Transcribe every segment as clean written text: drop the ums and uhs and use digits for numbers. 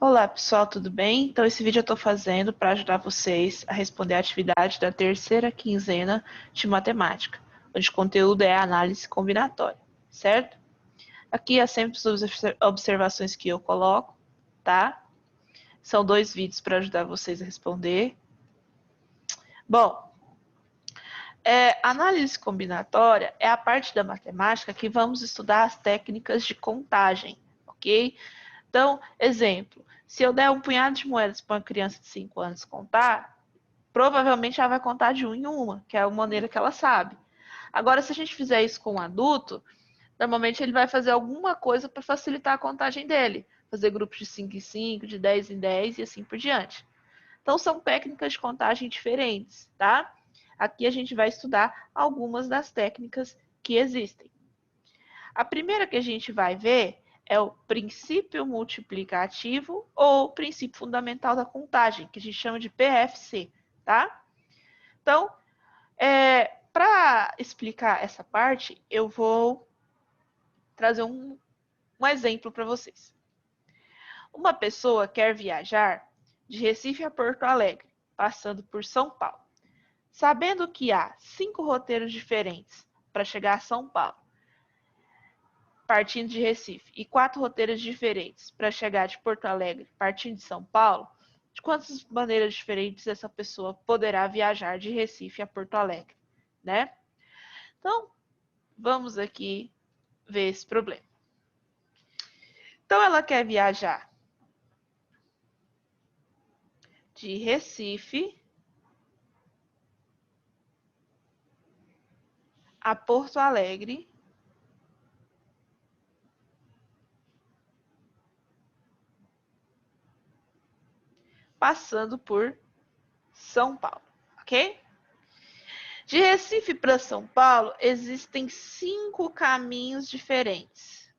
Olá pessoal, tudo bem? Então esse vídeo eu estou fazendo para ajudar vocês a responder a atividade da terceira quinzena de matemática, onde o conteúdo é a análise combinatória, certo? Aqui é sempre as observações que eu coloco, tá? São 2 vídeos para ajudar vocês a responder. Bom, análise combinatória é a parte da matemática que vamos estudar as técnicas de contagem, ok? Então, exemplo, se eu der um punhado de moedas para uma criança de 5 anos contar, provavelmente ela vai contar de uma em uma, que é a maneira que ela sabe. Agora, se a gente fizer isso com um adulto, normalmente ele vai fazer alguma coisa para facilitar a contagem dele. Fazer grupos de 5 em 5, de 10 em 10 e assim por diante. Então, são técnicas de contagem diferentes, tá? Aqui a gente vai estudar algumas das técnicas que existem. A primeira que a gente vai ver é o princípio multiplicativo ou princípio fundamental da contagem, que a gente chama de PFC, tá? Então, para explicar essa parte, eu vou trazer um exemplo para vocês. Uma pessoa quer viajar de Recife a Porto Alegre, passando por São Paulo. Sabendo que há 5 roteiros diferentes para chegar a São Paulo, partindo de Recife, e 4 roteiros diferentes para chegar de Porto Alegre, partindo de São Paulo, de quantas maneiras diferentes essa pessoa poderá viajar de Recife a Porto Alegre, né? Então, vamos aqui ver esse problema. Então, ela quer viajar de Recife a Porto Alegre, passando por São Paulo, ok? De Recife para São Paulo, existem 5 caminhos diferentes.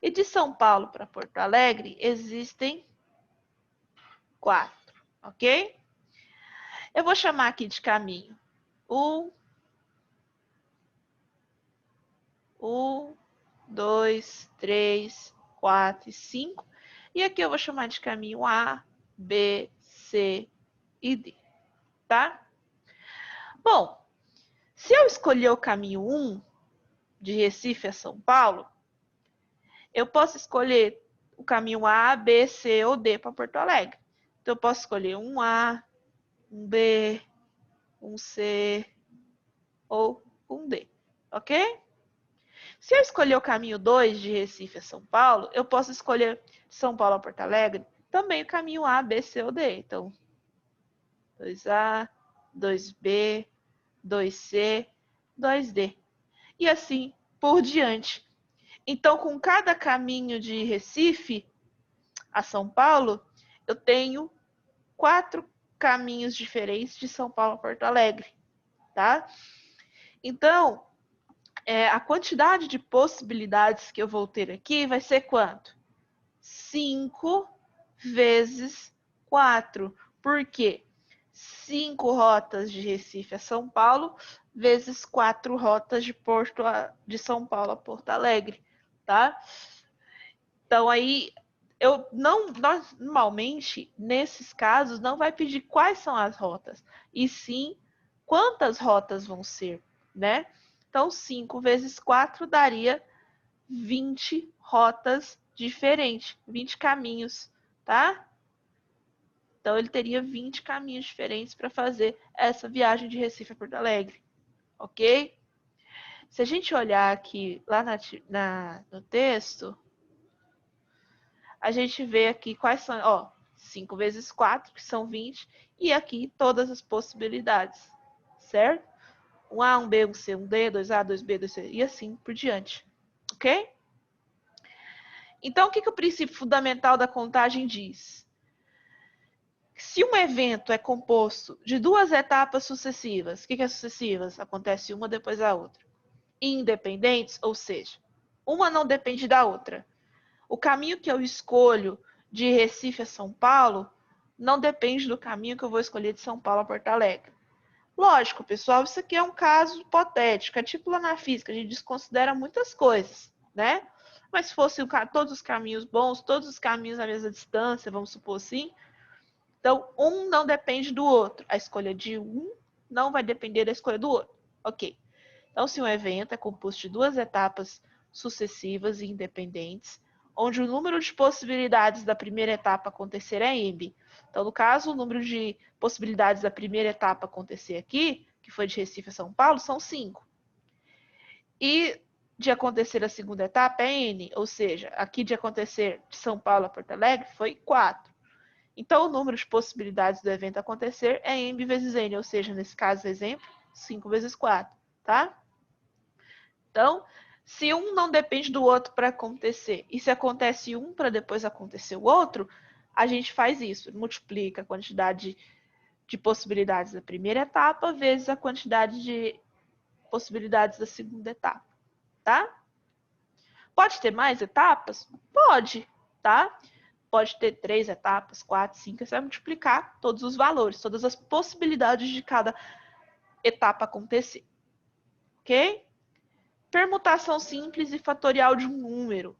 E de São Paulo para Porto Alegre, existem 4, ok? Eu vou chamar aqui de caminho 1, 2, 3, 4 e 5. E aqui eu vou chamar de caminho A, B, C e D, tá? Bom, se eu escolher o caminho 1, de Recife a São Paulo, eu posso escolher o caminho A, B, C ou D para Porto Alegre. Então, eu posso escolher um A, um B, um C ou um D, ok? Se eu escolher o caminho 2 de Recife a São Paulo, eu posso escolher de São Paulo a Porto Alegre também o caminho A, B, C ou D. Então, 2A, 2B, 2C, 2D. E assim por diante. Então, com cada caminho de Recife a São Paulo, eu tenho 4 caminhos diferentes de São Paulo a Porto Alegre, tá? Então, a quantidade de possibilidades que eu vou ter aqui vai ser quanto? 5 vezes 4. Por quê? 5 rotas de Recife a São Paulo vezes 4 rotas de São Paulo a Porto Alegre, tá? Então aí normalmente nesses casos não vai pedir quais são as rotas, e sim quantas rotas vão ser, né? Então 5 vezes 4 daria 20 rotas diferentes, 20 caminhos, tá? Então ele teria 20 caminhos diferentes para fazer essa viagem de Recife a Porto Alegre, ok? Se a gente olhar aqui lá no texto, a gente vê aqui quais são, ó, 5 vezes 4, que são 20, e aqui todas as possibilidades, certo? Um A, um B, um C, um D, 2A, 2B, 2C, e assim por diante, ok? Então, o que o princípio fundamental da contagem diz? Se um evento é composto de 2 etapas sucessivas, o que é sucessivas? Acontece uma depois da outra. Independentes, ou seja, uma não depende da outra. O caminho que eu escolho de Recife a São Paulo não depende do caminho que eu vou escolher de São Paulo a Porto Alegre. Lógico, pessoal, isso aqui é um caso hipotético. É tipo lá na física, a gente desconsidera muitas coisas, né? Mas se fosse todos os caminhos bons, todos os caminhos à mesma distância, vamos supor assim, então um não depende do outro. A escolha de um não vai depender da escolha do outro. Ok. Então, se um evento é composto de duas etapas sucessivas e independentes, onde o número de possibilidades da primeira etapa acontecer é m. Então, no caso, o número de possibilidades da primeira etapa acontecer aqui, que foi de Recife a São Paulo, são 5. E de acontecer a segunda etapa é n, ou seja, aqui de acontecer de São Paulo a Porto Alegre foi 4. Então, o número de possibilidades do evento acontecer é m vezes n, ou seja, nesse caso, exemplo, 5 vezes 4, tá? Então, se um não depende do outro para acontecer, e se acontece um para depois acontecer o outro, a gente faz isso, multiplica a quantidade de possibilidades da primeira etapa vezes a quantidade de possibilidades da segunda etapa, tá? Pode ter mais etapas? Pode, tá? Pode ter 3 etapas, 4, 5, você vai multiplicar todos os valores, todas as possibilidades de cada etapa acontecer, ok? Permutação simples e fatorial de um número.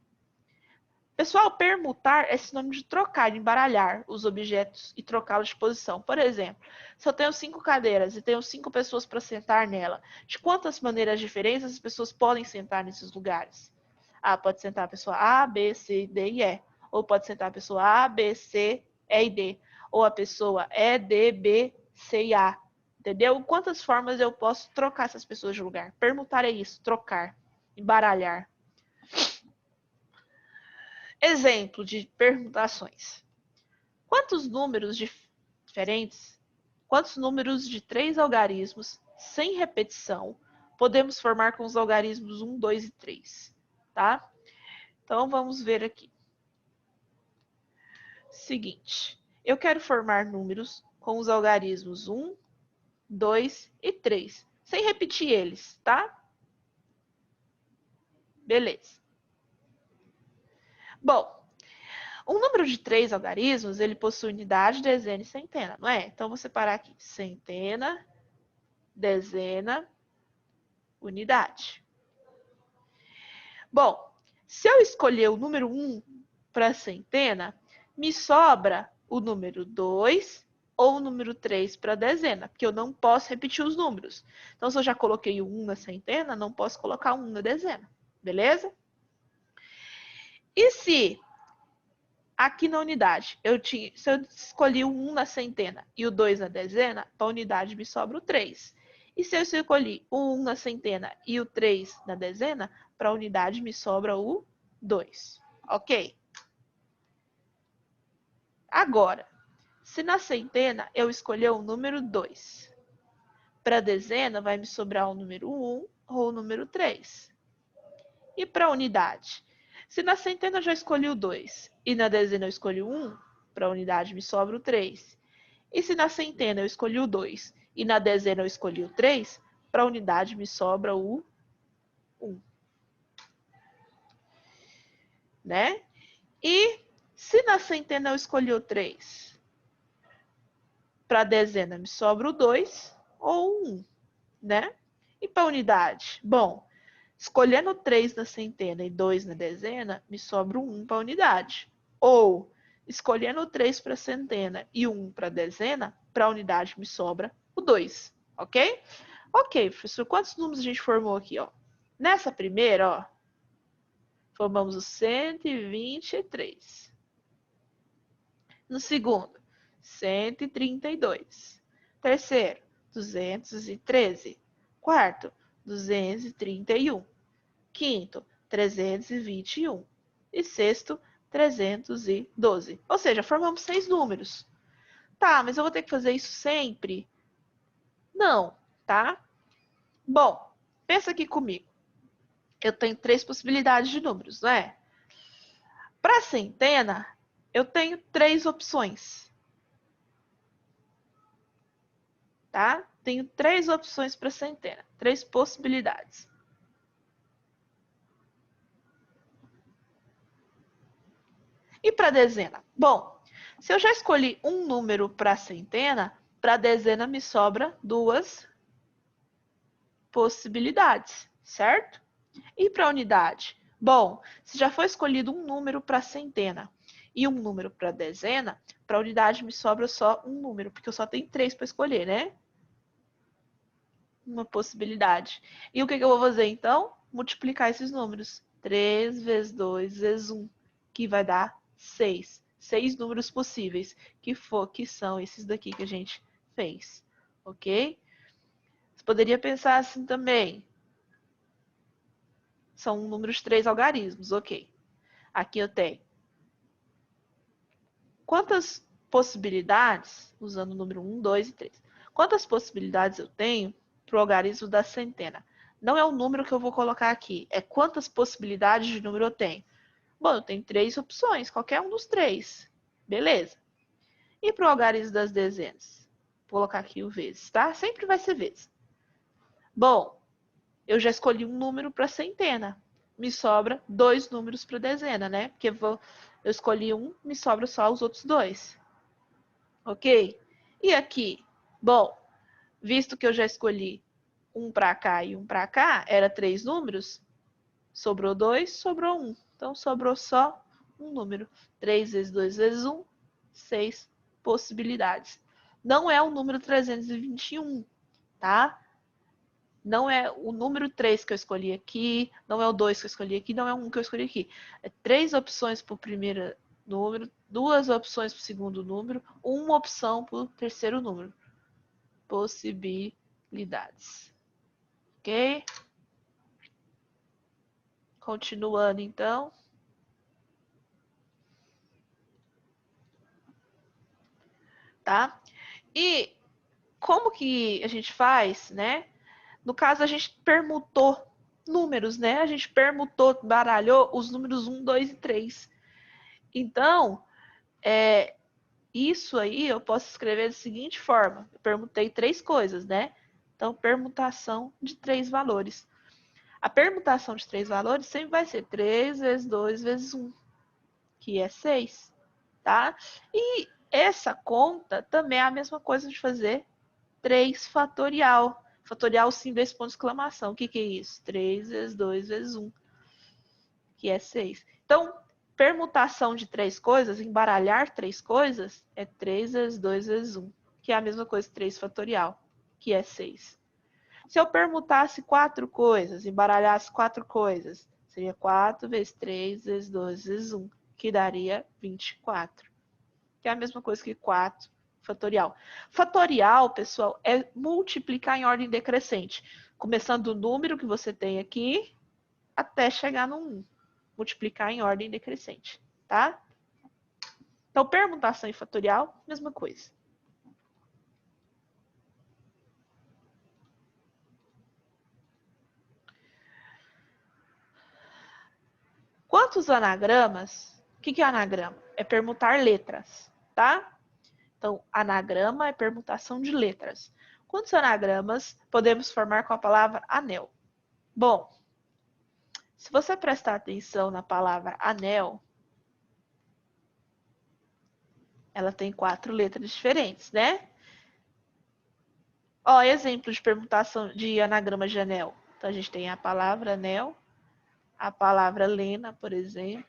Pessoal, permutar é sinônimo de trocar, de embaralhar os objetos e trocá-los de posição. Por exemplo, se eu tenho 5 cadeiras e tenho 5 pessoas para sentar nela, de quantas maneiras diferentes as pessoas podem sentar nesses lugares? Ah, pode sentar a pessoa A, B, C, D e E. Ou pode sentar a pessoa A, B, C, E e D. Ou a pessoa E, D, B, C e A. Entendeu? Quantas formas eu posso trocar essas pessoas de lugar? Permutar é isso, trocar, embaralhar. Exemplo de permutações. Quantos números diferentes, quantos números de 3 algarismos sem repetição podemos formar com os algarismos 1, 2 e 3? Tá? Então, vamos ver aqui. Seguinte, eu quero formar números com os algarismos 1, 2 e 3, sem repetir eles, tá? Beleza. Bom, um número de 3 algarismos, ele possui unidade, dezena e centena, não é? Então, vou separar aqui centena, dezena, unidade. Bom, se eu escolher o número 1 para centena, me sobra o número 2 ou o número 3 para dezena, porque eu não posso repetir os números. Então, se eu já coloquei o 1 na centena, não posso colocar o 1 na dezena, beleza? E se aqui na unidade, se eu escolhi o 1 na centena e o 2 na dezena, para a unidade me sobra o 3. E se eu escolhi o 1 na centena e o 3 na dezena, para a unidade me sobra o 2. Ok? Agora, se na centena eu escolher o número 2, para a dezena vai me sobrar o número 1 ou o número 3. E para a unidade? Se na centena eu já escolhi o 2 e na dezena eu escolhi o 1, para a unidade me sobra o 3. E se na centena eu escolhi o 2 e na dezena eu escolhi o 3, para a unidade me sobra o 1. Né? E se na centena eu escolhi o 3, para a dezena me sobra o 2 ou o 1, né? E para a unidade? Bom, escolhendo 3 na centena e 2 na dezena, me sobra o 1 para a unidade. Ou, escolhendo 3 para a centena e 1 para a dezena, para a unidade me sobra o 2, ok? Ok, professor, quantos números a gente formou aqui, ó? Nessa primeira, ó, formamos o 123. No segundo, 132. Terceiro, 213. Quarto, 231. Quinto, 321. E sexto, 312. Ou seja, formamos 6 números. Tá, mas eu vou ter que fazer isso sempre? Não, tá? Bom, pensa aqui comigo. Eu tenho 3 possibilidades de números, não é? Para centena, eu tenho 3 opções. Tá? Tenho 3 opções para centena, 3 possibilidades. E para dezena? Bom, se eu já escolhi um número para centena, para dezena me sobra 2 possibilidades, certo? E para unidade? Bom, se já foi escolhido um número para centena e um número para dezena, para unidade me sobra só um número, porque eu só tenho 3 para escolher, né? Uma possibilidade. E o que eu vou fazer, então? Multiplicar esses números. 3 vezes 2 vezes 1, que vai dar 6. 6 números possíveis, que são esses daqui que a gente fez. Ok? Você poderia pensar assim também. São números 3 algarismos, ok. Aqui eu tenho quantas possibilidades, usando o número 1, 2 e 3, quantas possibilidades eu tenho para o algarismo da centena? Não é o número que eu vou colocar aqui, é quantas possibilidades de número eu tenho. Bom, eu tenho 3 opções, qualquer um dos 3. Beleza. E para o algarismo das dezenas? Vou colocar aqui o vezes, tá? Sempre vai ser vezes. Bom, eu já escolhi um número para centena. Me sobra 2 números para dezena, né? Porque eu escolhi um, me sobra só os outros 2. Ok? E aqui? Bom, visto que eu já escolhi um para cá e um para cá, era 3 números, sobrou 2, sobrou 1. Então, sobrou só um número. 3 vezes 2 vezes 1, 6 possibilidades. Não é o número 321, tá? Não é o número 3 que eu escolhi aqui, não é o 2 que eu escolhi aqui, não é o 1 que eu escolhi aqui. É 3 opções por primeiro número, 2 opções por segundo número, 1 opção por terceiro número. Possibilidades. Ok? Continuando, então. Tá? E como que a gente faz, né? No caso, a gente permutou números, né? A gente permutou, baralhou os números 1, 2 e 3. Então, isso aí eu posso escrever da seguinte forma. Eu permutei 3 coisas, né? Então, permutação de 3 valores. A permutação de 3 valores sempre vai ser 3 vezes 2 vezes 1, que é 6, tá? E essa conta também é a mesma coisa de fazer 3 fatorial. Fatorial sim, 2 pontos de exclamação. O que é isso? 3 vezes 2 vezes 1, que é 6. Então, permutação de 3 coisas, embaralhar 3 coisas, é 3 vezes 2 vezes 1, que é a mesma coisa que 3 fatorial, que é 6. Se eu permutasse 4 coisas, embaralhasse 4 coisas, seria 4 vezes 3 vezes 2 vezes 1, que daria 24. Que é a mesma coisa que 4 fatorial. Fatorial, pessoal, é multiplicar em ordem decrescente, começando do número que você tem aqui até chegar no 1. Multiplicar em ordem decrescente, tá? Então, permutação e fatorial, mesma coisa. Quantos anagramas? O que é anagrama? É permutar letras, tá? Então, anagrama é permutação de letras. Quantos anagramas podemos formar com a palavra anel? Bom, se você prestar atenção na palavra anel, ela tem 4 letras diferentes, né? Ó, exemplo de permutação de anagrama de anel. Então, a gente tem a palavra anel, a palavra Lena, por exemplo.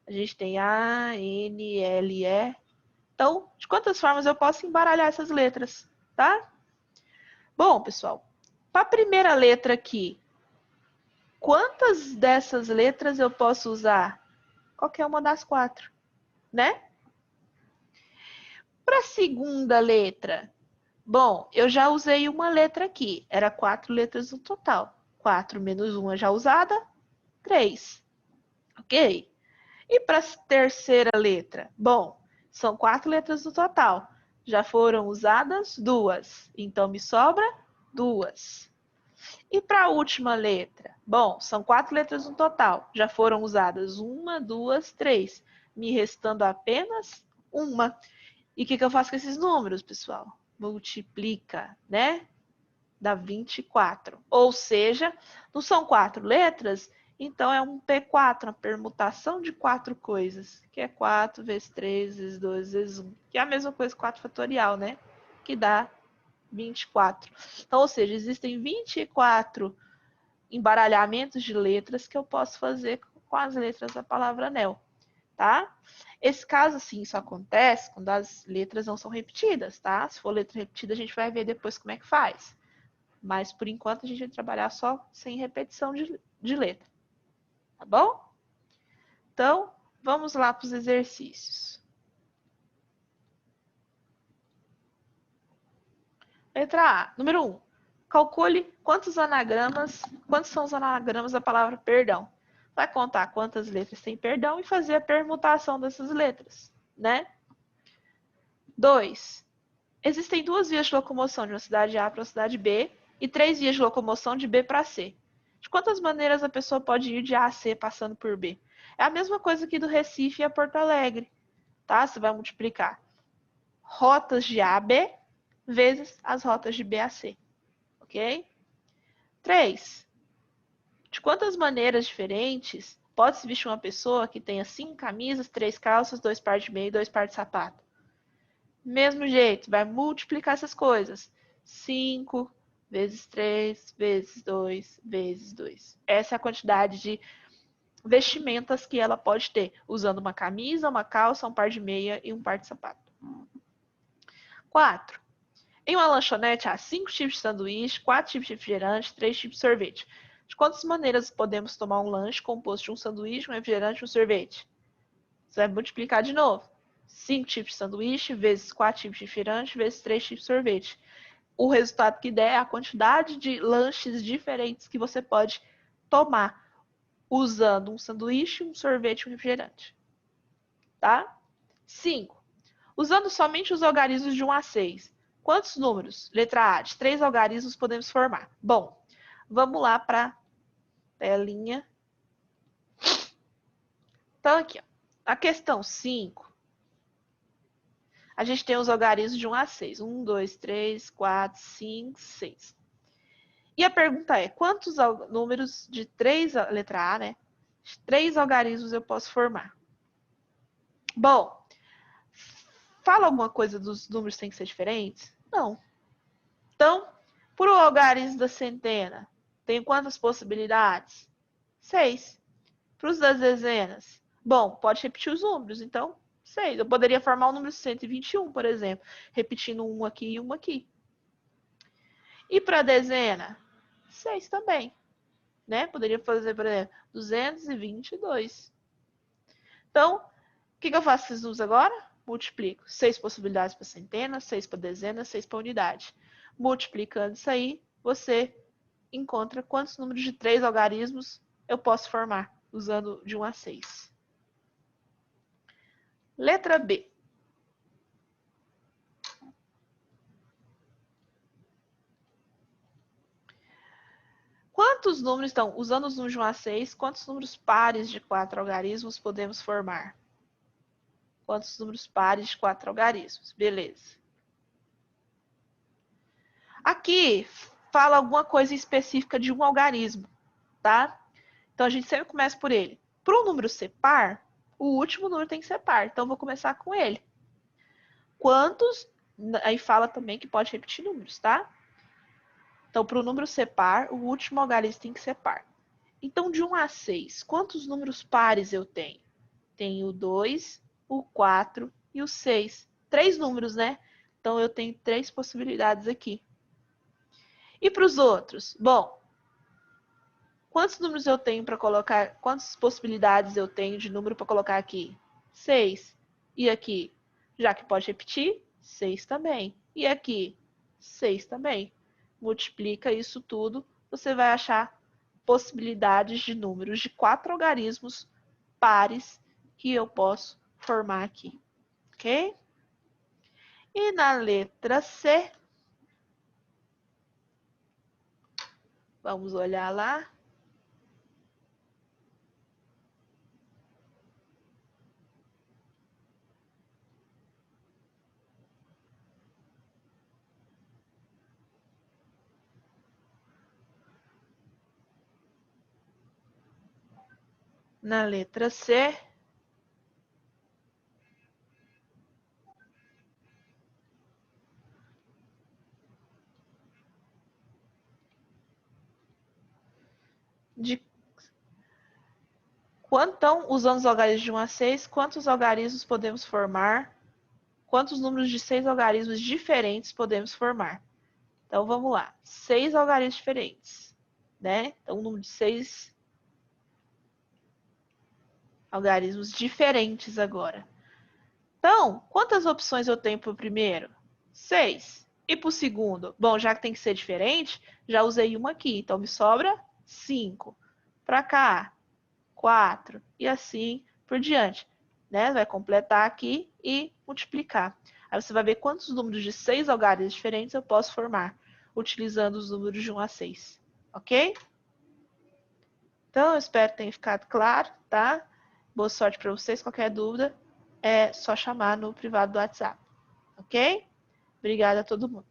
A gente tem A, N, L, E. Então, de quantas formas eu posso embaralhar essas letras, tá? Bom, pessoal, para a primeira letra aqui, quantas dessas letras eu posso usar? Qualquer uma das 4, né? Para a segunda letra, bom, eu já usei uma letra aqui, era 4 letras no total. 4 menos uma já usada, 3, ok? E para a terceira letra? Bom, são 4 letras no total. Já foram usadas 2, então me sobra 2. E para a última letra? Bom, são 4 letras no total. Já foram usadas 1, 2, 3, me restando apenas uma. E o que eu faço com esses números, pessoal? Multiplica, né? Dá 24. Ou seja, não são 4 letras, então é um P4, uma permutação de 4 coisas, que é 4 vezes 3 vezes 2 vezes 1, que é a mesma coisa que 4 fatorial, né? Que dá 24. Então, ou seja, existem 24 embaralhamentos de letras que eu posso fazer com as letras da palavra anel, tá? Esse caso, sim, isso acontece quando as letras não são repetidas, tá? Se for letra repetida, a gente vai ver depois como é que faz. Mas, por enquanto, a gente vai trabalhar só sem repetição de letra, tá bom? Então, vamos lá para os exercícios. Letra A, número 1. Calcule quantos são os anagramas da palavra perdão. Vai contar quantas letras tem perdão e fazer a permutação dessas letras, né? 2. Existem 2 vias de locomoção de uma cidade A para a cidade B e 3 vias de locomoção de B para C. De quantas maneiras a pessoa pode ir de A a C passando por B? É a mesma coisa aqui do Recife a Porto Alegre, tá? Você vai multiplicar rotas de A a B vezes as rotas de B a C, ok? 3. De quantas maneiras diferentes pode-se vestir uma pessoa que tenha 5 camisas, 3 calças, 2 pares de meia e 2 pares de sapato? Mesmo jeito, vai multiplicar essas coisas. 5 vezes 3 vezes 2 vezes 2. Essa é a quantidade de vestimentas que ela pode ter, usando uma camisa, uma calça, um par de meia e um par de sapato. 4. Em uma lanchonete há 5 tipos de sanduíche, 4 tipos de refrigerante, 3 tipos de sorvete. De quantas maneiras podemos tomar um lanche composto de um sanduíche, um refrigerante e um sorvete? Você vai multiplicar de novo. 5 tipos de sanduíche vezes 4 tipos de refrigerante vezes 3 tipos de sorvete. O resultado que der é a quantidade de lanches diferentes que você pode tomar usando um sanduíche, um sorvete e um refrigerante. Tá? 5. Usando somente os algarismos de 1 a 6, quantos números, letra A, de 3 algarismos podemos formar? Bom, vamos lá para a telinha. Então, aqui, ó, a questão 5, a gente tem os algarismos de 1 a 6. 1, 2, 3, 4, 5, 6. E a pergunta é, quantos números de 3, letra A, né? De 3 algarismos eu posso formar? Bom, fala alguma coisa dos números que tem que ser diferentes? Não. Então, por o algarismo da centena, tenho quantas possibilidades? 6. Para os das dezenas? Bom, pode repetir os números, então 6. Eu poderia formar o número 121, por exemplo, repetindo um aqui e um aqui. E para a dezena? 6 também, né? Poderia fazer, por exemplo, 222. Então, o que eu faço com esses números agora? Multiplico. 6 possibilidades para centena, 6 para dezena, 6 para unidade. Multiplicando isso aí, você encontra quantos números de 3 algarismos eu posso formar, usando de 1 a 6. Letra B. Quantos números, então, usando os números de 1 a 6, quantos números pares de 4 algarismos podemos formar? Quantos números pares de 4 algarismos? Beleza. Aqui fala alguma coisa específica de um algarismo, tá? Então a gente sempre começa por ele. Para o número ser par, o último número tem que ser par. Então eu vou começar com ele. Quantos? Aí fala também que pode repetir números, tá? Então, para o número ser par, o último algarismo tem que ser par. Então, de 1 a 6, quantos números pares eu tenho? Tenho o 2, o 4 e o 6. 3 números, né? Então, eu tenho 3 possibilidades aqui. E para os outros? Bom, quantos números eu tenho para colocar? Quantas possibilidades eu tenho de número para colocar aqui? 6. E aqui? Já que pode repetir, 6 também. E aqui? 6 também. Multiplica isso tudo, você vai achar possibilidades de números de 4 algarismos pares que eu posso formar aqui. Ok? E na letra C, vamos olhar lá. Na letra C, de Então, usando os algarismos de 1 a 6, quantos algarismos podemos formar? Quantos números de 6 algarismos diferentes podemos formar? Então, vamos lá. 6 algarismos diferentes, né? Então, um número de 6 algarismos diferentes agora. Então, quantas opções eu tenho para o primeiro? 6. E para o segundo? Bom, já que tem que ser diferente, já usei uma aqui. Então, me sobra 5. Para cá, 4. E assim por diante. Né? Vai completar aqui e multiplicar. Aí você vai ver quantos números de 6 algarismos diferentes eu posso formar, utilizando os números de 1 a 6. Ok? Então, eu espero que tenha ficado claro, tá? Boa sorte para vocês. Qualquer dúvida, é só chamar no privado do WhatsApp. Ok? Obrigada a todo mundo.